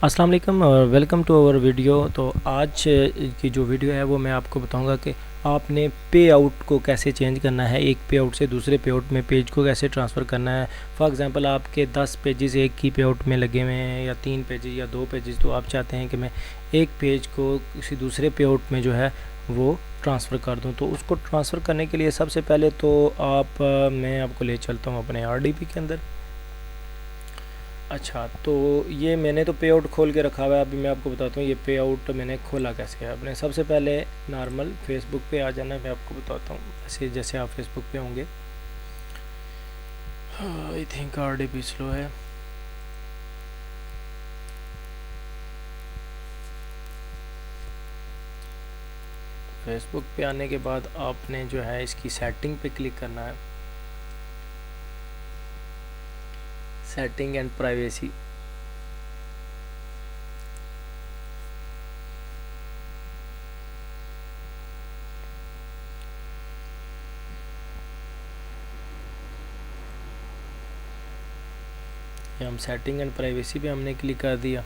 अस्सलाम वालेकुम और वेलकम टू आवर वीडियो। तो आज की जो वीडियो है वो मैं आपको बताऊंगा कि आपने पे आउट को कैसे चेंज करना है, एक पे आउट से दूसरे पे आउट में पेज को कैसे ट्रांसफ़र करना है। फॉर एग्जांपल आपके 10 पेजेस एक ही पे आउट में लगे हुए हैं, या 3 पेजेस या 2 पेजेस, तो आप चाहते हैं कि मैं एक पेज को किसी दूसरे पे आउट में जो है वो ट्रांसफ़र कर दूँ। तो उसको ट्रांसफ़र करने के लिए सबसे पहले तो मैं आपको ले चलता हूँ अपने RDP के अंदर। अच्छा, तो ये मैंने तो पे आउट खोल के रखा हुआ है। अभी मैं आपको बताता हूँ ये पे आउट मैंने खोला कैसे है। आपने सबसे पहले नॉर्मल फेसबुक पे आ जाना है। मैं आपको बताता हूँ ऐसे जैसे आप फेसबुक पे होंगे। आई थिंक RDP स्लो है। फेसबुक पे आने के बाद आपने जो है इसकी सेटिंग पे क्लिक करना है, सेटिंग एंड प्राइवेसी। हम सेटिंग एंड प्राइवेसी पे हमने क्लिक कर दिया।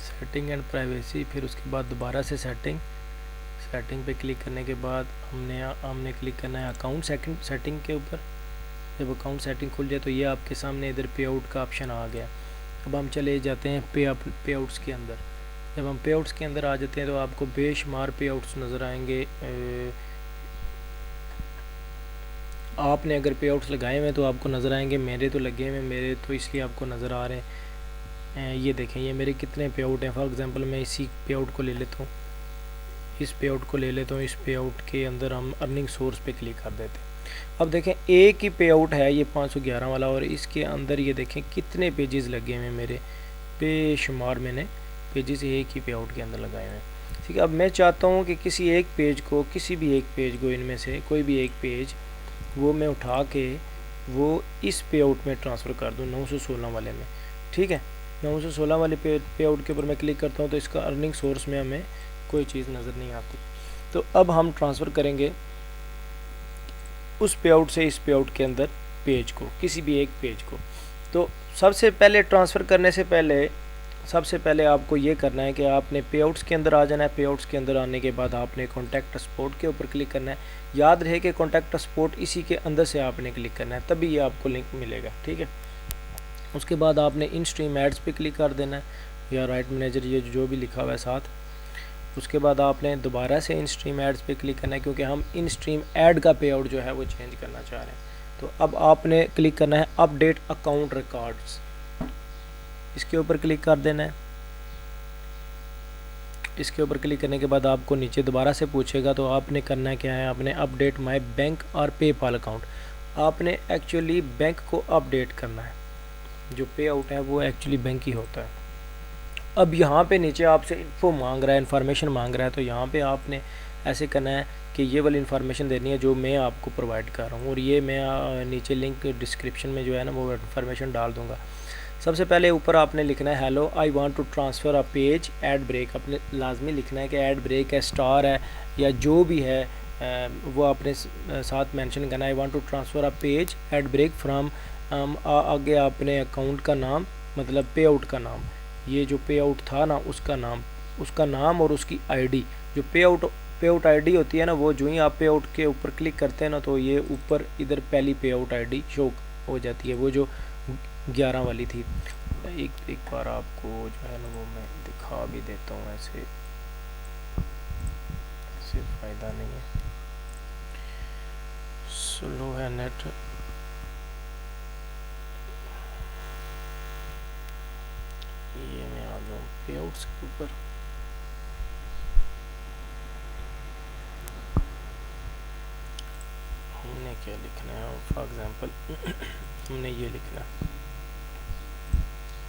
सेटिंग एंड प्राइवेसी, फिर उसके बाद दोबारा से सेटिंग पे क्लिक करने के बाद हमने क्लिक करना है अकाउंट सेटिंग के ऊपर। जब अकाउंट सेटिंग खुल जाए तो ये आपके सामने इधर पे आउट का ऑप्शन आ गया। अब हम चले जाते हैं पे आउट्स के अंदर। जब हम पे आउट्स के अंदर आ जाते हैं तो आपको बेशुमार पे आउट्स नज़र आएंगे। आपने अगर पे आउट्स लगाए हुए हैं तो आपको नज़र आएंगे। मेरे तो लगे हुए, मेरे तो इसलिए आपको नज़र आ रहे हैं। ये देखें ये मेरे कितने पे आउट हैं। फॉर एग्ज़ाम्पल मैं इसी पे आउट को ले लेता हूँ, इस पे आउट को ले लेता हूँ। इस पे आउट के अंदर हम अर्निंग सोर्स पे क्लिक कर देते हैं। अब देखें एक ही पे आउट है ये 511 वाला, और इसके अंदर ये देखें कितने पेजेस लगे हुए हैं मेरे। बेशुमार मैंने पेजेस एक ही पे आउट के अंदर लगाए हुए हैं। ठीक है, अब मैं चाहता हूँ कि किसी भी एक पेज को इनमें से कोई भी एक पेज वो मैं उठा के वो इस पे आउट में ट्रांसफ़र कर दूँ 916 वाले में। ठीक है, 916 वाले पे आउट के ऊपर मैं क्लिक करता हूँ तो इसका अर्निंग सोर्स में हमें कोई चीज़ नज़र नहीं आती। तो अब हम ट्रांसफ़र करेंगे उस पे आउट से इस पे आउट के अंदर पेज को, किसी भी एक पेज को। तो सबसे पहले ट्रांसफ़र करने से पहले सबसे पहले आपको ये करना है कि आपने पे आउट्स के अंदर आ जाना है। पे आउट्स के अंदर आने के बाद आपने कॉन्टैक्ट सपोर्ट के ऊपर क्लिक करना है। याद रहे कि कॉन्टैक्ट सपोर्ट इसी के अंदर से आपने क्लिक करना है, तभी ये आपको लिंक मिलेगा। ठीक है, उसके बाद आपने इन स्ट्रीम एड्स पे क्लिक कर देना है, या राइट मैनेजर ये जो भी लिखा हुआ है साथ। उसके बाद आपने दोबारा से इन स्ट्रीम एड्स पे क्लिक करना है, क्योंकि हम इन स्ट्रीम एड का पे आउट जो है वो चेंज करना चाह रहे हैं। तो अब आपने क्लिक करना है अपडेट अकाउंट रिकॉर्ड्स, इसके ऊपर क्लिक कर देना है। इसके ऊपर क्लिक करने के बाद आपको नीचे दोबारा से पूछेगा, तो आपने करना क्या है, आपने अपडेट माय बैंक और पेपाल अकाउंट। आपने एक्चुअली बैंक को अपडेट करना है। जो पे आउट है वो एक्चुअली बैंक ही होता है। अब यहाँ पे नीचे आपसे इन्फो मांग रहा है, इन्फॉर्मेशन मांग रहा है, तो यहाँ पे आपने ऐसे करना है कि ये वाली इन्फॉर्मेशन देनी है जो मैं आपको प्रोवाइड कर रहा हूँ, और ये मैं नीचे लिंक डिस्क्रिप्शन में जो है ना वो इन्फॉर्मेशन डाल दूँगा। सबसे पहले ऊपर आपने लिखना है hello I want to transfer a page ad break. अपने लाजमी लिखना है कि ऐड ब्रेक है, स्टार है, या जो भी है वो आपने साथ मेंशन करना है। I want to transfer a page ad break from, आगे आपने अकाउंट का नाम मतलब पे आउट का नाम, ये जो पे आउट था ना उसका नाम और उसकी आईडी। जो पे आउट आईडी होती है ना, वो जो ही आप पे आउट के ऊपर क्लिक करते हैं ना तो ये ऊपर इधर पहली पे आउट आईडी शो हो जाती है, वो जो 11 वाली थी। एक बार आपको जो है ना वो मैं दिखा भी देता हूँ, ऐसे फ़ायदा नहीं है, स्लो है नेट। ये मैं आ जाऊँ पे आउट्स के ऊपर। हमने क्या लिखना है, फॉर एग्जांपल हमने ये लिखना है,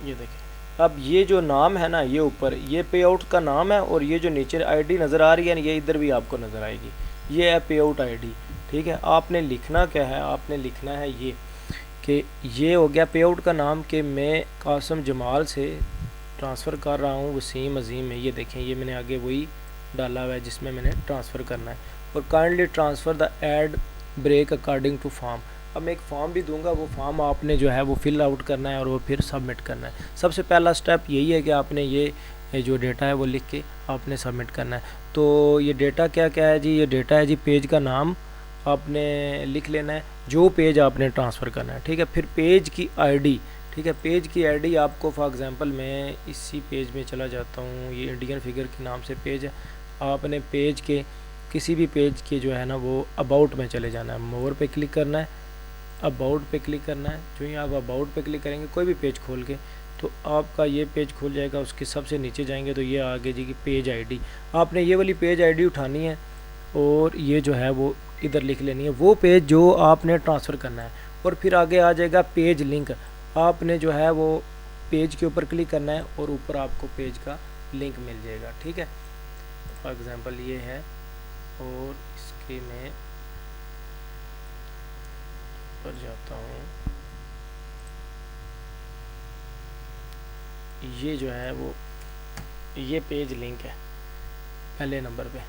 ये देखें। अब ये जो नाम है ना, ये ऊपर ये पे आउट का नाम है, और ये जो नीचे आईडी नज़र आ रही है ना, ये इधर भी आपको नज़र आएगी, ये है पे आउट आईडी। ठीक है, आपने लिखना क्या है, आपने लिखना है ये कि ये हो गया पे आउट का नाम कि मैं कासिम जमाल से ट्रांसफ़र कर रहा हूँ वसीम अजीम में, ये देखें ये मैंने आगे वही डाला हुआ है जिसमें मैंने ट्रांसफ़र करना है। और kindly transfer the ad break according to form. अब मैं एक फॉर्म भी दूंगा, वो फॉर्म आपने जो है वो फिल आउट करना है और वो फिर सबमिट करना है। सबसे पहला स्टेप यही है कि आपने ये जो डेटा है वो लिख के आपने सबमिट करना है। तो ये डेटा क्या क्या है जी, ये डेटा है जी पेज का नाम आपने लिख लेना है, जो पेज आपने ट्रांसफ़र करना है, ठीक है। फिर पेज की आईडी, ठीक है, पेज की आईडी आपको फॉर एग्ज़ाम्पल मैं इसी पेज में चला जाता हूँ, ये इंडियन फिगर के नाम से पेज है। आपने पेज के किसी भी पेज के जो है ना वो अबाउट में चले जाना है, मोर पे क्लिक करना है, अबाउट पे क्लिक करना है। जो ही आप अबाउट पे क्लिक करेंगे कोई भी पेज खोल के तो आपका ये पेज खुल जाएगा। उसके सबसे नीचे जाएंगे तो ये आगे जी की पेज आईडी, आपने ये वाली पेज आईडी उठानी है और ये जो है वो इधर लिख लेनी है, वो पेज जो आपने ट्रांसफ़र करना है। और फिर आगे आ जाएगा पेज लिंक, आपने जो है वो पेज के ऊपर क्लिक करना है और ऊपर आपको पेज का लिंक मिल जाएगा, ठीक है। फॉर एग्ज़ाम्पल ये है और इसके मैं पर जाता हूँ, ये जो है वो ये पेज लिंक है पहले नंबर पे।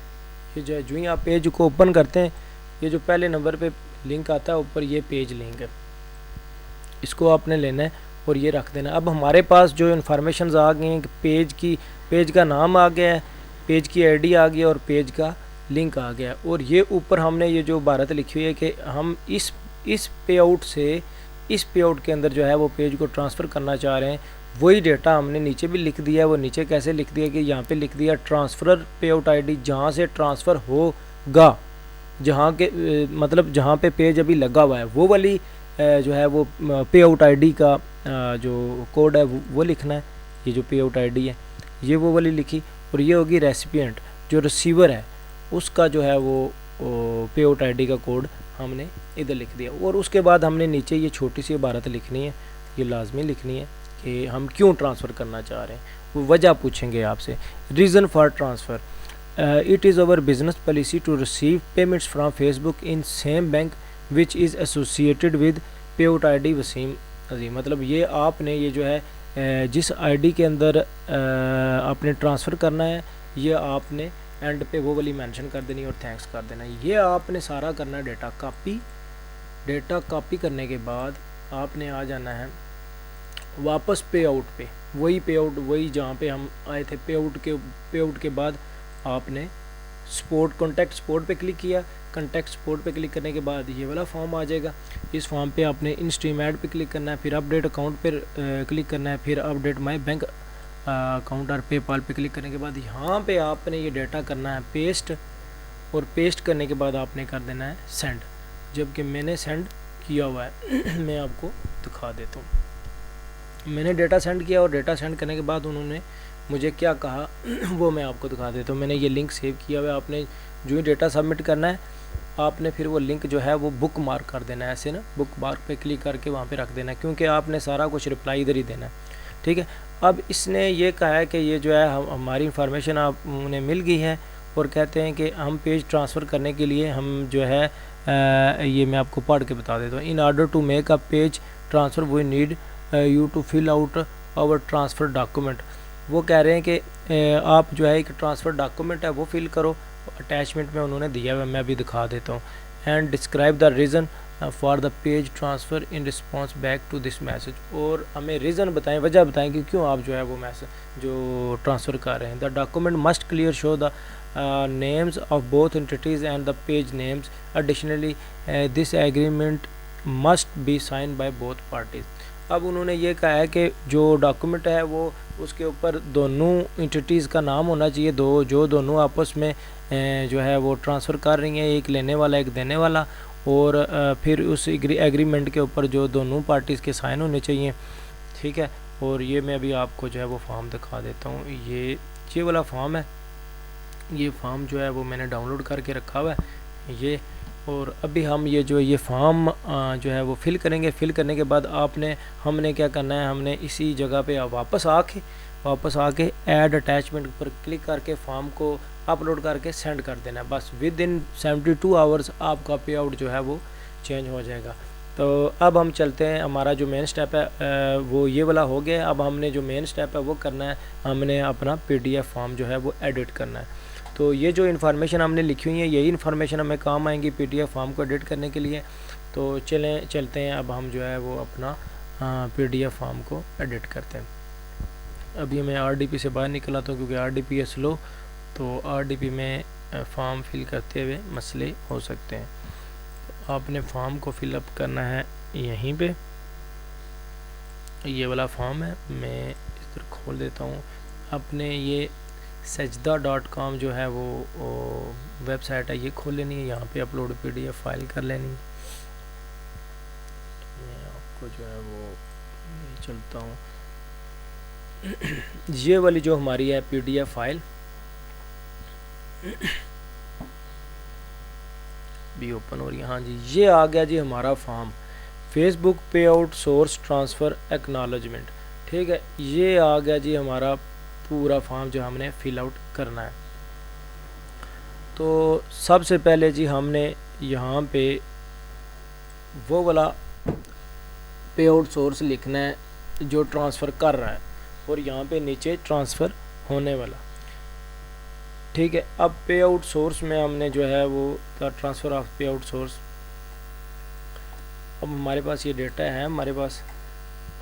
ये जो है जो ही आप पेज को ओपन करते हैं, ये जो पहले नंबर पे लिंक आता है ऊपर, ये पेज लिंक है, इसको आपने लेना है और ये रख देना। अब हमारे पास जो इन्फॉर्मेशन आ गई हैं कि पेज का नाम आ गया है, पेज की आईडी आ गई और पेज का लिंक आ गया। और ये ऊपर हमने ये जो भारत लिखी हुई है कि हम इस पे आउट से इस पे आउट के अंदर जो है वो पेज को ट्रांसफ़र करना चाह रहे हैं, वही डेटा हमने नीचे भी लिख दिया है। वो नीचे कैसे लिख दिया कि यहाँ पे लिख दिया ट्रांसफ़र पे आउट आईडी, जहाँ से ट्रांसफ़र होगा, जहाँ के मतलब जहाँ पे पेज अभी लगा हुआ है वो वाली जो है वो पे आउट आईडी का जो कोड है वो लिखना है। ये जो पे आउट आईडी है ये वो वाली लिखी, और ये होगी रेसिपिएंट जो रिसीवर है उसका जो है वो पे आउट आईडी का कोड हमने इधर लिख दिया। और उसके बाद हमने नीचे ये छोटी सी इबारत लिखनी है, ये लाजमी लिखनी है कि हम क्यों ट्रांसफ़र करना चाह रहे हैं, वो वजह पूछेंगे आपसे। Reason for transfer, it is our business policy to receive payments from Facebook in same bank which is associated with payout ID Wasim Azeem. मतलब ये आपने ये जो है जिस आईडी के अंदर आपने ट्रांसफ़र करना है, ये आपने एंड पे वो वाली मेंशन कर देनी और थैंक्स कर देना। ये आपने सारा करना है डेटा कॉपी करने के बाद आपने आ जाना है वापस पे आउट पे, वही जहाँ पे हम आए थे। पे आउट के बाद आपने कॉन्टैक्ट सपोर्ट पे क्लिक किया, कॉन्टैक्ट सपोर्ट पे क्लिक करने के बाद ये वाला फॉर्म आ जाएगा। इस फॉर्म पे आपने इन स्ट्रीम ऐड पे क्लिक करना है, फिर अपडेट अकाउंट पर क्लिक करना है, फिर अपडेट माय बैंक अकाउंट और पेपाल पे क्लिक करने के बाद यहाँ पे आपने ये डाटा करना है पेस्ट, और पेस्ट करने के बाद आपने कर देना है सेंड। जबकि मैंने सेंड किया हुआ है मैं आपको दिखा देता हूँ। मैंने डेटा सेंड किया और डेटा सेंड करने के बाद उन्होंने मुझे क्या कहा वो मैं आपको दिखा देता हूँ। मैंने ये लिंक सेव किया हुआ है, आपने जो ही डेटा सबमिट करना है आपने फिर वो लिंक जो है वो बुक मार्क कर देना है, ऐसे ना बुक मार्क पे क्लिक करके वहाँ पे रख देना है, क्योंकि आपने सारा कुछ रिप्लाई इधर ही देना है, ठीक है। अब इसने ये कहा है कि ये जो है हमारी इंफॉर्मेशन आपने मिल गई है, और कहते हैं कि हम पेज ट्रांसफ़र करने के लिए हम जो है ये मैं आपको पढ़ के बता देता हूँ। In order to make a page transfer we need you to fill out our transfer document. वो कह रहे हैं कि आप जो है एक ट्रांसफ़र डॉक्यूमेंट है वो फिल करो, अटैचमेंट में उन्होंने दिया हुआ है, मैं अभी दिखा देता हूँ। And describe the reason for the page transfer in response back to this message. और हमें रीज़न बताएं, वजह बताएं कि क्यों आप जो है वो मैसेज जो ट्रांसफ़र कर रहे हैं। The document must clear show the names of both entities and the page names. Additionally, this agreement must be signed by both parties. अब उन्होंने ये कहा है कि जो डॉक्यूमेंट है वो उसके ऊपर दोनों इंटिटीज़ का नाम होना चाहिए, जो दोनों आपस में जो है वो ट्रांसफ़र कर रही हैं, एक लेने वाला एक देने वाला, और फिर उस एग्रीमेंट के ऊपर जो दोनों पार्टीज़ के साइन होने चाहिए, ठीक है। और ये मैं अभी आपको जो है वो फॉर्म दिखा देता हूँ। ये वाला फॉर्म है, ये फॉर्म जो है वो मैंने डाउनलोड करके रखा हुआ है ये। और अभी हम ये जो ये फॉर्म जो है वो फिल करेंगे। फिल करने के बाद हमने क्या करना है, हमने इसी जगह पे वापस आके ऐड अटैचमेंट पर क्लिक करके फॉर्म को अपलोड करके सेंड कर देना है। बस विद इन 72 आवर्स आपका पे आउट जो है वो चेंज हो जाएगा। तो अब हम चलते हैं, हमारा जो मेन स्टेप है वो ये वाला हो गया। अब हमने जो मेन स्टेप है वो करना है, हमने अपना PDF फॉर्म जो है वो एडिट करना है। तो ये जो इन्फॉर्मेशन हमने लिखी हुई है यही इन्फॉर्मेशन हमें काम आएंगी PDF फॉर्म को एडिट करने के लिए। तो चलते हैं, अब हम जो है वो अपना PDF फॉर्म को एडिट करते हैं। अभी मैं RDP से बाहर निकला था क्योंकि RDP है स्लो, तो RDP में फॉर्म फिल करते हुए मसले हो सकते हैं। आपने फॉर्म को फिलअप करना है यहीं पे, ये वाला फॉर्म है, मैं इस तरह खोल देता हूँ। आपने ये sajda.com जो है वो वेबसाइट है, ये खोल लेनी है, यहाँ पे अपलोड PDF फाइल कर लेनी है। मैं आपको जो है वो चलता हूँ ये वाली जो हमारी है PDF फाइल भी ओपन हो रही है। हाँ जी, ये आ गया जी हमारा फॉर्म, फेसबुक पे आउट सोर्स ट्रांसफ़र एक्नॉलेजमेंट। ठीक है, ये आ गया जी हमारा पूरा फॉर्म जो हमने फिल आउट करना है। तो सबसे पहले जी हमने यहाँ पे वो वाला पे आउट सोर्स लिखना है जो ट्रांसफ़र कर रहा है, और यहाँ पे नीचे ट्रांसफ़र होने वाला। ठीक है, अब पे आउट सोर्स में हमने जो है वो ट्रांसफ़र ऑफ पे आउट सोर्स, अब हमारे पास ये डेटा है हमारे पास।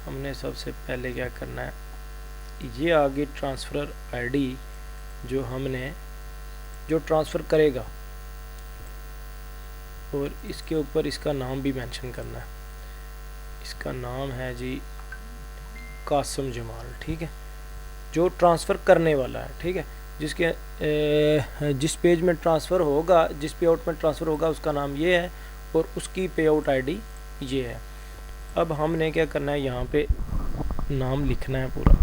हमने सबसे पहले क्या करना है, ये आगे ट्रांसफ़र आईडी जो हमने जो ट्रांसफ़र करेगा, और इसके ऊपर इसका नाम भी मेंशन करना है। इसका नाम है जी कासिम जमाल। ठीक है, जो ट्रांसफ़र करने वाला है। ठीक है, जिस पेज में ट्रांसफ़र होगा, जिस पे आउट में ट्रांसफ़र होगा उसका नाम ये है, और उसकी पे आउट ID ये है। अब हमने क्या करना है, यहाँ पे नाम लिखना है पूरा,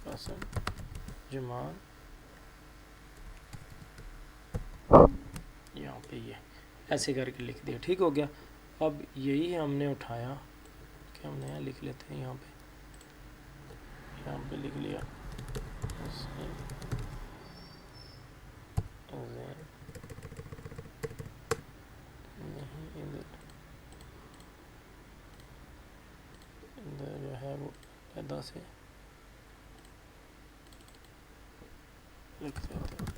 कासिम जमाल, यहाँ पे ये ऐसे करके लिख दिया। ठीक हो गया। अब यही हमने उठाया, क्या हमने यहाँ लिख लेते हैं, यहाँ पे लिख लिया इधर जो है वो पैदा से लिख देते हैं,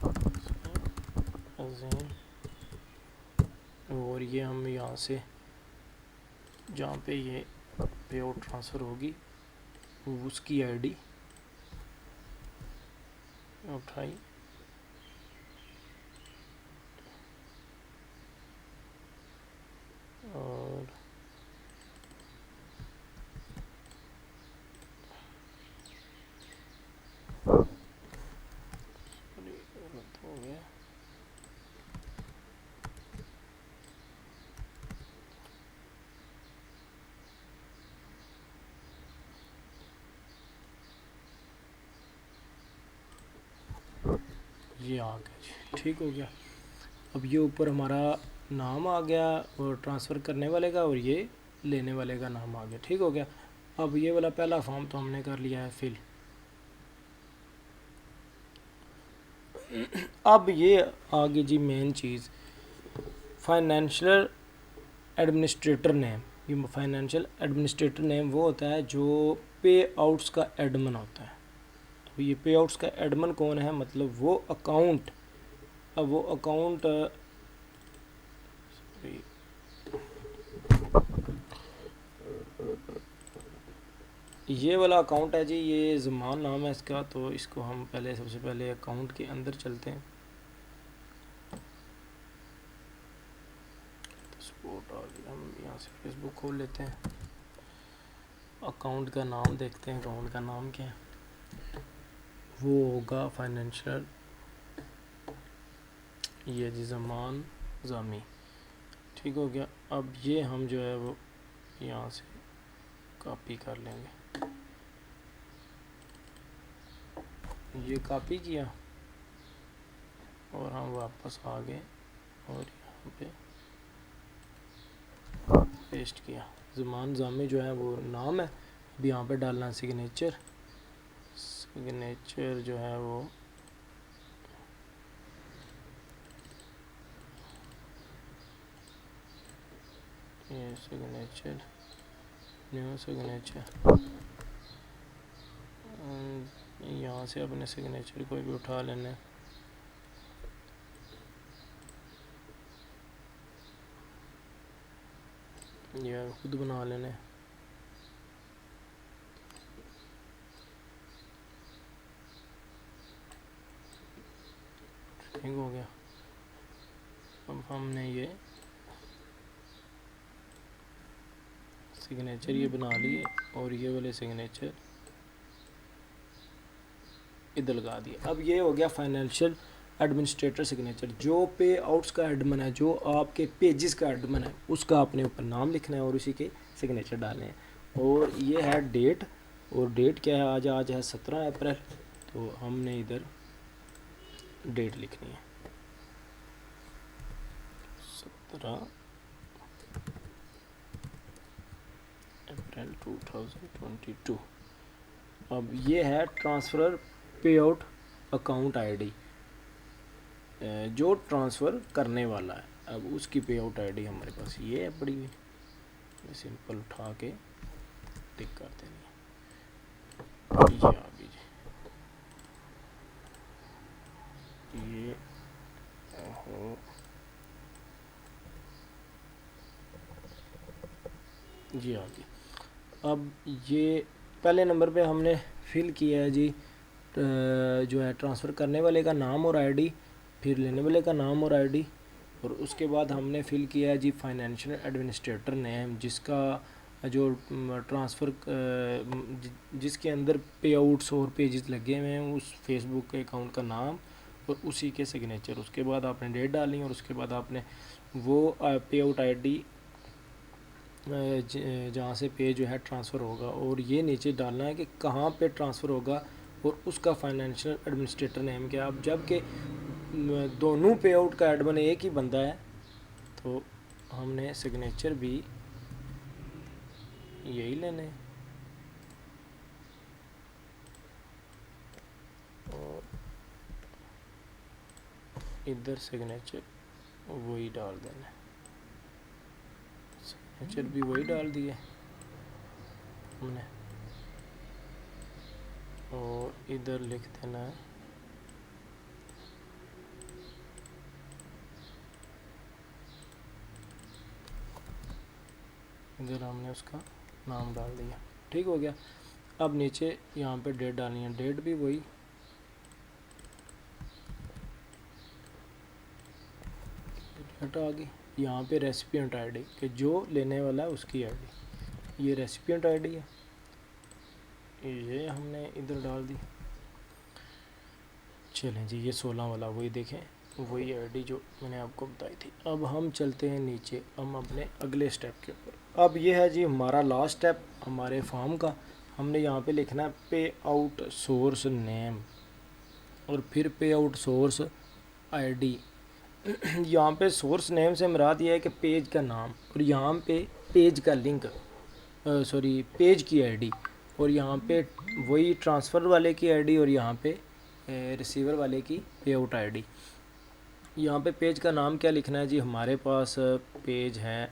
और ये हम यहाँ से जहाँ पे ये पे आउट ट्रांसफ़र होगी उसकी ID उठाई, और हो गया। ये आ गया जी, ठीक हो गया। अब ये ऊपर हमारा नाम आ गया, और ट्रांसफ़र करने वाले का और ये लेने वाले का नाम आ गया। ठीक हो गया। अब ये वाला पहला फॉर्म तो हमने कर लिया है फिल। अब ये आगे जी मेन चीज़, फाइनेंशियल एडमिनिस्ट्रेटर नेम। ये फाइनेंशियल एडमिनिस्ट्रेटर नेम वो होता है जो पे आउट्स का एडमिन होता है। तो ये पे आउट्स का एडमिन कौन है, मतलब वो अकाउंट, अब वो अकाउंट ये वाला अकाउंट है जी, ये ज़मान नाम है इसका। तो इसको हम पहले सबसे पहले अकाउंट के अंदर चलते हैं। सपोर्ट आ गया, हम यहाँ से फेसबुक खोल लेते हैं, अकाउंट का नाम देखते हैं, अकाउंट का नाम क्या है, वो होगा फाइनेंशियल, ये जी ज़मान जामी। ठीक हो गया। अब ये हम जो है वो यहाँ से कॉपी कर लेंगे, ये कॉपी किया और हम वापस आ गए और यहाँ पे पेस्ट किया। ज़मान जामी जो है वो नाम है। अब यहाँ पे डालना है सिग्नेचर, सिग्नेचर जो है वो सिग्नेचर, न्यू सिग्नेचर, यहाँ से अपने सिग्नेचर कोई भी उठा लेना, या खुद बना लेने। ठीक हो गया। अब हमने ये सिग्नेचर ये बना लिए और ये वाले सिग्नेचर इधर लगा दिए। अब ये हो गया फाइनेंशियल एडमिनिस्ट्रेटर सिग्नेचर। जो पे आउट्स का एडमिन है, जो आपके पेजेस का एडमिन है, उसका अपने ऊपर नाम लिखना है और उसी के सिग्नेचर डालने हैं। और ये है डेट, और डेट क्या है, आज है 17 अप्रैल, तो हमने इधर डेट लिखनी है 17 अप्रैल 2022। अब ये है ट्रांसफ़र पे आउट अकाउंट आईडी, जो ट्रांसफ़र करने वाला है। अब उसकी पे आउट आईडी हमारे पास ये है पड़ी हुई, ये सिंपल उठा के टिक कर देनी है। ये आ गई ये हो, जी आ गई। अब ये पहले नंबर पे हमने फिल किया है जी, जो है ट्रांसफ़र करने वाले का नाम और आईडी, फिर लेने वाले का नाम और आईडी, और उसके बाद हमने फिल किया है जी फाइनेंशियल एडमिनिस्ट्रेटर नेम, जिसका जो ट्रांसफ़र जिसके अंदर पे आउट्स और पेजेस लगे हुए हैं, उस फेसबुक के अकाउंट का नाम और उसी के सिग्नेचर। उसके बाद आपने डेट डालनी और उसके बाद आपने वो पे आउट आईडी जहाँ से पे जो है ट्रांसफ़र होगा, और ये नीचे डालना है कि कहाँ पे ट्रांसफ़र होगा और उसका फाइनेंशियल एडमिनिस्ट्रेटर नेम क्या। अब जबकि दोनों पे आउट का एडमिन एक ही बंदा है, तो हमने सिग्नेचर भी यही लेने, और इधर सिग्नेचर वही डाल देना, सिग्नेचर भी वही डाल दिए हमने, और इधर लिख देना है इधर हमने उसका नाम डाल दिया। ठीक हो गया। अब नीचे यहाँ पे डेट डालनी है, डेट भी वही, डेट आ गई। यहाँ पे रेसिपिएंट आईडी कि जो लेने वाला है उसकी आईडी, ये रेसिपिएंट आईडी है, ये हमने इधर डाल दी। चलें जी, ये 16 वाला वही देखें, वही आईडी जो मैंने आपको बताई थी। अब हम चलते हैं नीचे, हम अपने अगले स्टेप के ऊपर। अब ये है जी हमारा लास्ट स्टेप हमारे फॉर्म का। हमने यहाँ पे लिखना है पे आउट सोर्स नेम, और फिर पे आउट सोर्स आईडी। यहाँ पे सोर्स नेम से मुराद ये है कि पेज का नाम, और यहाँ पे पेज का लिंक, सॉरी पेज की आईडी, और यहाँ पे वही ट्रांसफ़र वाले की आईडी, और यहाँ पे रिसीवर वाले की पे आउट आईडी। यहाँ पे पेज का नाम क्या लिखना है जी, हमारे पास पेज है,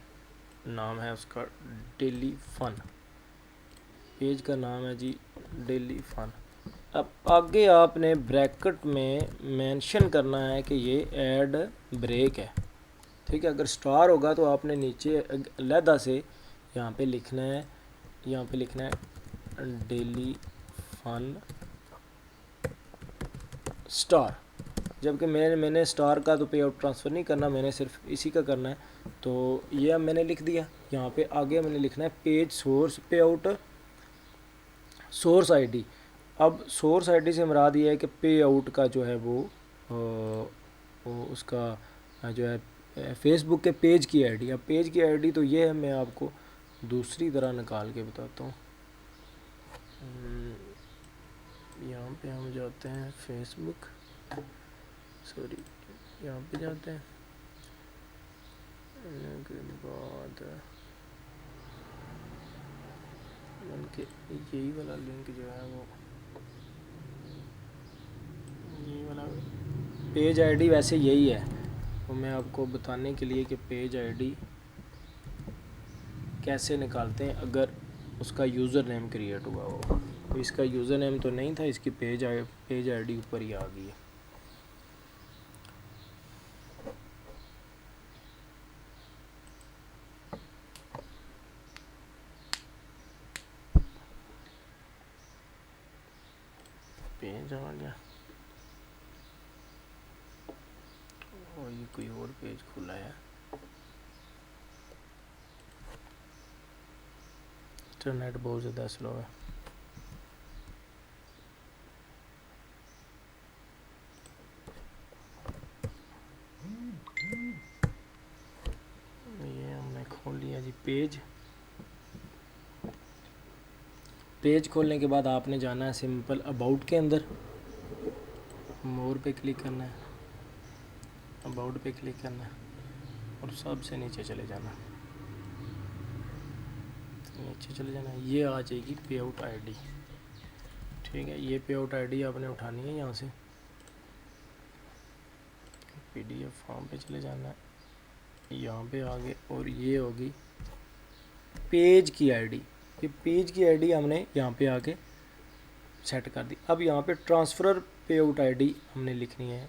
नाम है उसका डेली फ़न, पेज का नाम है जी डेली फ़न। अब आगे आपने ब्रैकेट में मेंशन करना है कि ये ऐड ब्रेक है। ठीक है, अगर स्टार होगा तो आपने नीचे अलहदा से यहाँ पे लिखना है, यहाँ पे लिखना है डेली फन स्टार। जबकि मैंने स्टार का तो पे आउट ट्रांसफ़र नहीं करना, मैंने सिर्फ इसी का करना है, तो ये अब मैंने लिख दिया। यहाँ पे आगे मैंने लिखना है पेज सोर्स पे आउट सोर्स आईडी। अब सोर्स आईडी से मुराद ये है कि पे आउट का जो है वो उसका जो है फेसबुक के पेज की आईडी। अब पेज की आईडी तो ये है, मैं आपको दूसरी तरह निकाल के बताता हूँ। यहाँ पे हम जाते हैं फेसबुक, सॉरी यहाँ पे जाते हैं, के बाद उनके यही वाला लिंक जो है वो, यही वाला पेज आईडी वैसे यही है, तो मैं आपको बताने के लिए कि पेज आईडी कैसे निकालते हैं अगर उसका यूज़र नेम क्रिएट हुआ हो। तो इसका यूज़र नेम तो नहीं था, इसकी पेज आईडी ऊपर ही आ गई है। पेज आ गया और ये कोई और पेज खुला है। इंटरनेट बहुत ज़्यादा स्लो है। ये हमने खोल लिया जी पेज खोलने के बाद आपने जाना है सिंपल अबाउट के अंदर, मोर पे क्लिक करना है, अबाउट पे क्लिक करना है और सबसे नीचे चले जाना, ये आ जाएगी पे आउट आईडी। ठीक है, ये पे आउट आईडी आपने उठानी है यहाँ से, पीडीएफ फॉर्म पे चले जाना है, यहाँ पे आगे और ये होगी पेज की आईडी। ये पेज की आईडी हमने यहाँ पे आके सेट कर दी। अब यहाँ पे ट्रांसफ़र पे आउट आईडी हमने लिखनी है,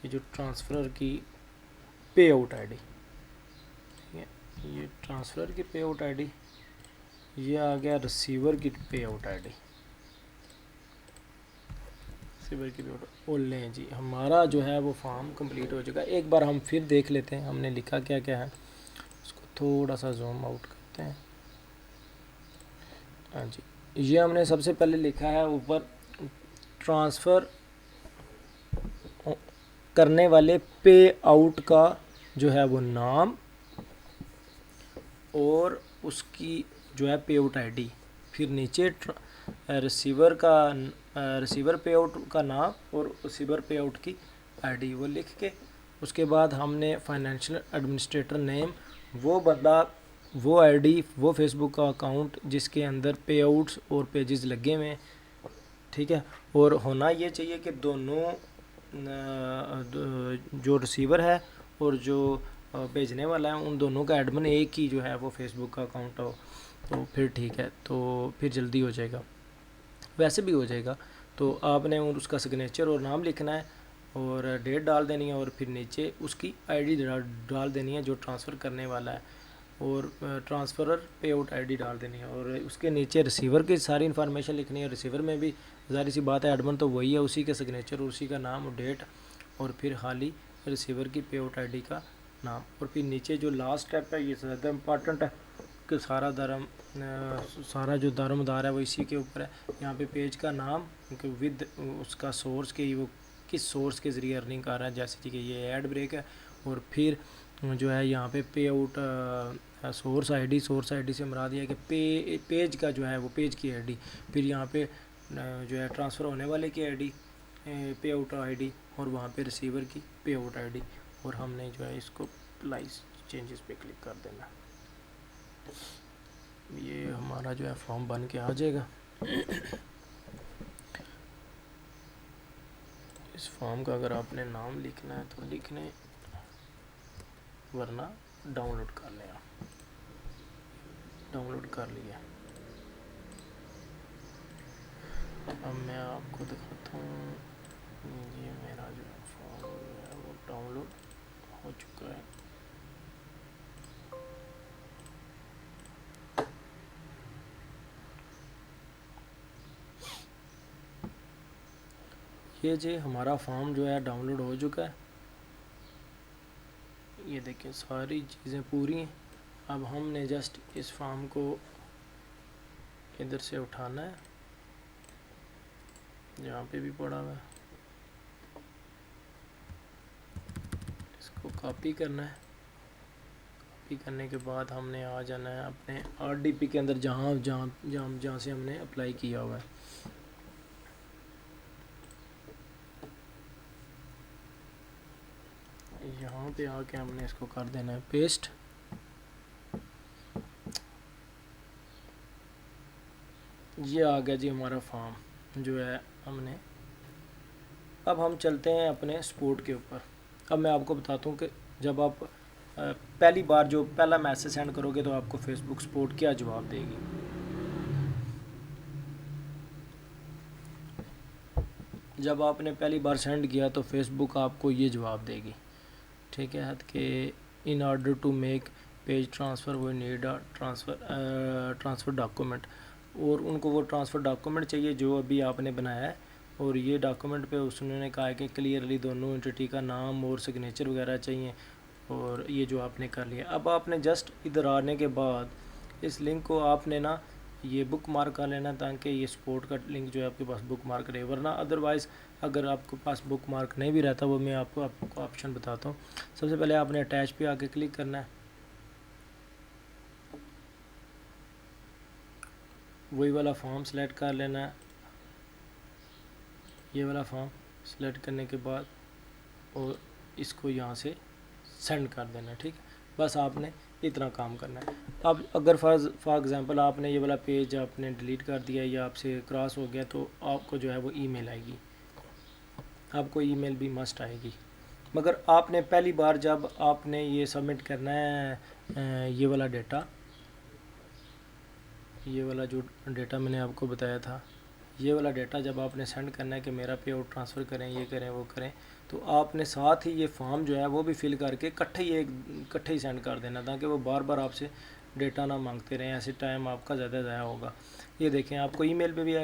ये जो ट्रांसफ़र की पे आउट आईडी, ठीक है, ये ट्रांसफ़र की पे आउट आईडी, ये आ गया रिसीवर की पे आउट आईडी, रिसीवर की पे आउट। और लें जी, हमारा जो है वो फॉर्म कंप्लीट हो चुका है। एक बार हम फिर देख लेते हैं हमने लिखा क्या क्या है, उसको थोड़ा सा जूम आउट करते हैं। हाँ जी, ये हमने सबसे पहले लिखा है ऊपर, ट्रांसफ़र करने वाले पे आउट का जो है वो नाम और उसकी जो है पे आउट आईडी, फिर नीचे रिसीवर पे आउट का नाम और रिसीवर पे आउट की आईडी वो लिख के, उसके बाद हमने फाइनेंशियल एडमिनिस्ट्रेटर नेम, वो बंदा, वो आईडी, वो फेसबुक का अकाउंट जिसके अंदर पे आउट्स और पेजेस लगे हुए हैं। ठीक है, और होना ये चाहिए कि दोनों जो रिसीवर है और जो भेजने वाला है उन दोनों का एडमिन एक ही जो है वो फेसबुक का अकाउंट हो, तो फिर ठीक है, तो फिर जल्दी हो जाएगा, वैसे भी हो जाएगा। तो आपने उसका सिग्नेचर और नाम लिखना है और डेट डाल देनी है और फिर नीचे उसकी आईडी डाल देनी है जो ट्रांसफ़र करने वाला है, और ट्रांसफ़रर पे आउट आईडी डाल देनी है, और उसके नीचे रिसीवर की सारी इन्फॉर्मेशन लिखनी है। रिसीवर में भी ज़ाहिर सी बात है एडमिन तो वही है, उसी के सिग्नेचर, उसी का नाम और डेट, और फिर खाली रिसीवर की पे आउट आईडी का नाम। और फिर नीचे जो लास्ट स्टेप है ये ज़्यादा इम्पॉर्टेंट है कि सारा जो दारोमदार है वो इसी के ऊपर है। यहाँ पे पेज का नाम विद उसका सोर्स के, वो किस सोर्स के ज़रिए अर्निंग कर रहा है, जैसे कि ये ऐड ब्रेक है, और फिर जो है यहाँ पे आउट सोर्स आईडी से मुराद है कि पेज का जो है वो पेज की आईडी, फिर यहाँ पे जो है ट्रांसफ़र होने वाले की आईडी, पे आउट आईडी, और वहाँ पे रिसीवर की पे आउट आईडी, और हमने जो है इसको अप्लाई चेंजेस पे क्लिक कर देना। ये हमारा जो है फॉर्म बन के आ जाएगा। इस फॉर्म का अगर आपने नाम लिखना है तो लिखने, वरना डाउनलोड कर लें। डाउनलोड कर लिया। अब मैं आपको दिखाता हूँ, ये मेरा जो फॉर्म है वो डाउनलोड हो चुका है। ये जी हमारा फॉर्म जो है डाउनलोड हो चुका है। ये देखिए सारी चीज़ें पूरी हैं। अब हमने जस्ट इस फॉर्म को इधर से उठाना है, यहाँ पे भी पड़ा हुआ है, इसको कॉपी करना है। कॉपी करने के बाद हमने आ जाना है अपने आरडीपी के अंदर, जहाँ से हमने अप्लाई किया हुआ है। यहाँ पे आके हमने इसको कर देना है पेस्ट। ये आ गया जी हमारा फॉर्म जो है हमने। अब हम चलते हैं अपने स्पोर्ट के ऊपर। अब मैं आपको बताता हूँ कि जब आप पहली बार जो पहला मैसेज सेंड करोगे तो आपको फेसबुक सपोर्ट क्या जवाब देगी। जब आपने पहली बार सेंड किया तो फेसबुक आपको ये जवाब देगी, ठीक है, कि in order to make page transfer वो नीड अ ट्रांसफ़र डॉक्यूमेंट, और उनको वो ट्रांसफ़र डॉक्यूमेंट चाहिए जो अभी आपने बनाया है। और ये डॉक्यूमेंट पे उन्होंने कहा है कि क्लियरली दोनों एंटिटी का नाम और सिग्नेचर वगैरह चाहिए, और ये जो आपने कर लिया। अब आपने जस्ट इधर आने के बाद इस लिंक को आपने ना ये बुक मार्क कर लेना, ताकि ये सपोर्ट का लिंक जो है आपके पास बुक मार्क रहे, वरना अदरवाइज़ अगर आपके पास बुक मार्क नहीं भी रहता, वो मैं आपको ऑप्शन बताता हूँ। सबसे पहले आपने अटैच पे आके क्लिक करना है, वही वाला फॉर्म सेलेक्ट कर लेना है, ये वाला फॉर्म सेलेक्ट करने के बाद और इसको यहाँ से सेंड कर देना, ठीक है। बस आपने इतना काम करना है। अब अगर फॉर एग्ज़ाम्पल आपने ये वाला पेज आपने डिलीट कर दिया या आपसे क्रॉस हो गया, तो आपको जो है वो ईमेल आएगी, आपको ईमेल भी मस्ट आएगी। मगर आपने पहली बार जब आपने ये सबमिट करना है ये वाला डेटा, ये वाला जो डेटा मैंने आपको बताया था, ये वाला डेटा जब आपने सेंड करना है कि मेरा पे आउट ट्रांसफ़र करें, ये करें वो करें, तो आपने साथ ही ये फॉर्म जो है वो भी फिल करके इकट्ठे ही सेंड कर देना, ताकि वो बार बार आपसे डेटा ना मांगते रहें, ऐसे टाइम आपका ज़्यादा ज़ाया होगा। ये देखें आपको ईमेल भी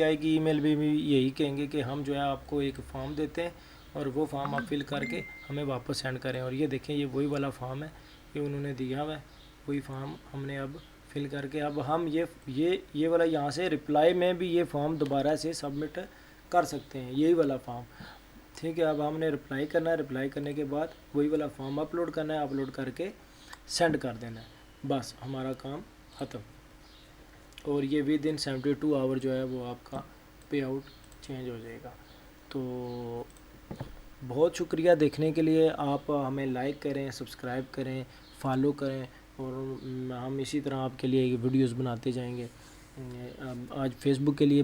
आएगी, ईमेल भी यही कहेंगे कि हम जो है आपको एक फॉर्म देते हैं और वो फॉर्म आप फिल करके हमें वापस सेंड करें। और ये देखें ये वही वाला फॉर्म है, ये उन्होंने दिया हुआ है, वही फॉर्म हमने अब फिल करके अब हम ये वाला यहाँ से रिप्लाई में भी ये फॉर्म दोबारा से सबमिट कर सकते हैं, यही वाला फॉर्म, ठीक है। अब हमने रिप्लाई करना है, रिप्लाई करने के बाद वही वाला फॉर्म अपलोड करना है, अपलोड करके सेंड कर देना है, बस हमारा काम ख़त्म। और ये विद इन 72 आवर जो है वो आपका पे आउट चेंज हो जाएगा। तो बहुत शुक्रिया देखने के लिए, आप हमें लाइक करें, सब्सक्राइब करें, फॉलो करें, और हम इसी तरह आपके लिए वीडियोस बनाते जाएंगे। आज फेसबुक के लिए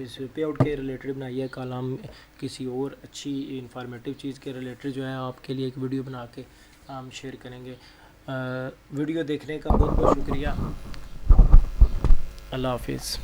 इस पे आउट के रिलेटेड बनाई है, कल हम किसी और अच्छी इंफॉर्मेटिव चीज़ के रिलेटेड जो है आपके लिए एक वीडियो बना के हम शेयर करेंगे। वीडियो देखने का बहुत बहुत शुक्रिया। अल्लाह हाफिज़।